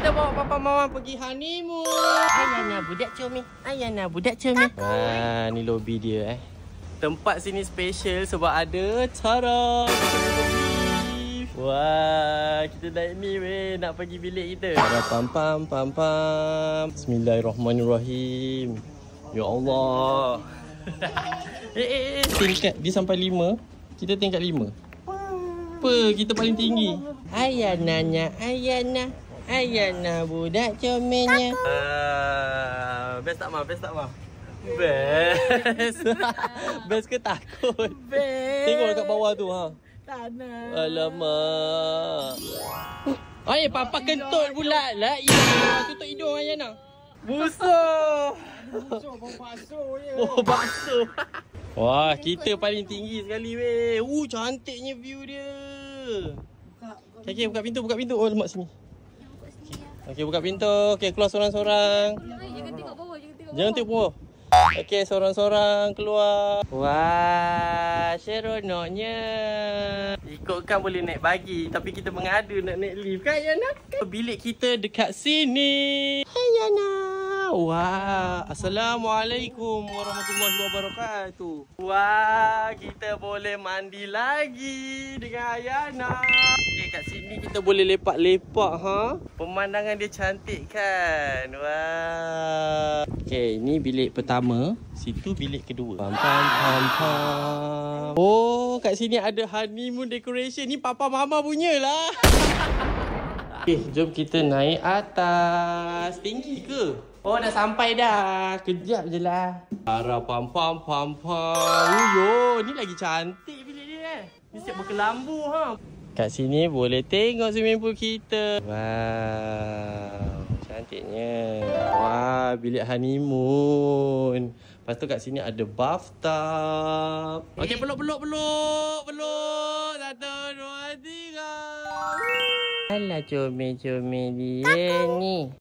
kita bawa papa mama pergi honeymoon. Ayana budak comel. Ayana budak comel. Wah, ni lobi dia Tempat sini special sebab ada Tara. Wah, kita naik ni weh, nak pergi bilik kita. Tara pam pam pam pam. Bismillahirrahmanirrahim. Ya Allah. Tingkat dia sampai 5. Kita tingkat 5. Apa? Kita paling tinggi. Ayananya, Ayana. Ayana budak comelnya. Best tak, Ma? Best tak, Ma? Best. Best ke takut? Best. Tengok dekat bawah tu, ha. Tak nak. Alamak. Ay, papa kentut pula lah. Ya, tutup hidung Ayana. Musuh. Musuh bakso je. Oh, bakso. Wah, kita paling tinggi sekali weh. Cantiknya view dia. Okey, buka pintu, buka pintu. Oh, lemak sini. Okey, buka pintu. Okey, keluar sorang-sorang. Jangan tengok bawah, Jangan tengok bawah. Okey, sorang-sorang keluar. Wah, seronoknya. Ikutkan boleh naik bagi, tapi kita mengadu nak naik lift kan, Ayana? Bilik kita dekat sini. Ayana. Wah, Assalamualaikum warahmatullahi wabarakatuh. Wah, kita boleh mandi lagi dengan Ayana. Okay, kat sini kita boleh lepak-lepak, ha? Pemandangan dia cantik kan? Wah. Okay, ini bilik pertama. Situ bilik kedua. Pam pam pam pam. Oh, kat sini ada honeymoon decoration. Ni papa mama punya lah. Okay, jom kita naik atas. Tinggi ke? Oh, dah sampai dah. Kejap je lah. Arah pam pam pam pam. Uyo, ni lagi cantik bilik dia Ni siap berkelambu, ha. Kat sini boleh tengok swimming pool kita. Wow, cantiknya. Wah, bilik honeymoon. Lepas tu kat sini ada bathtub. Okey, peluk. 1, 2, 3. Alah, comel-comel dia ni.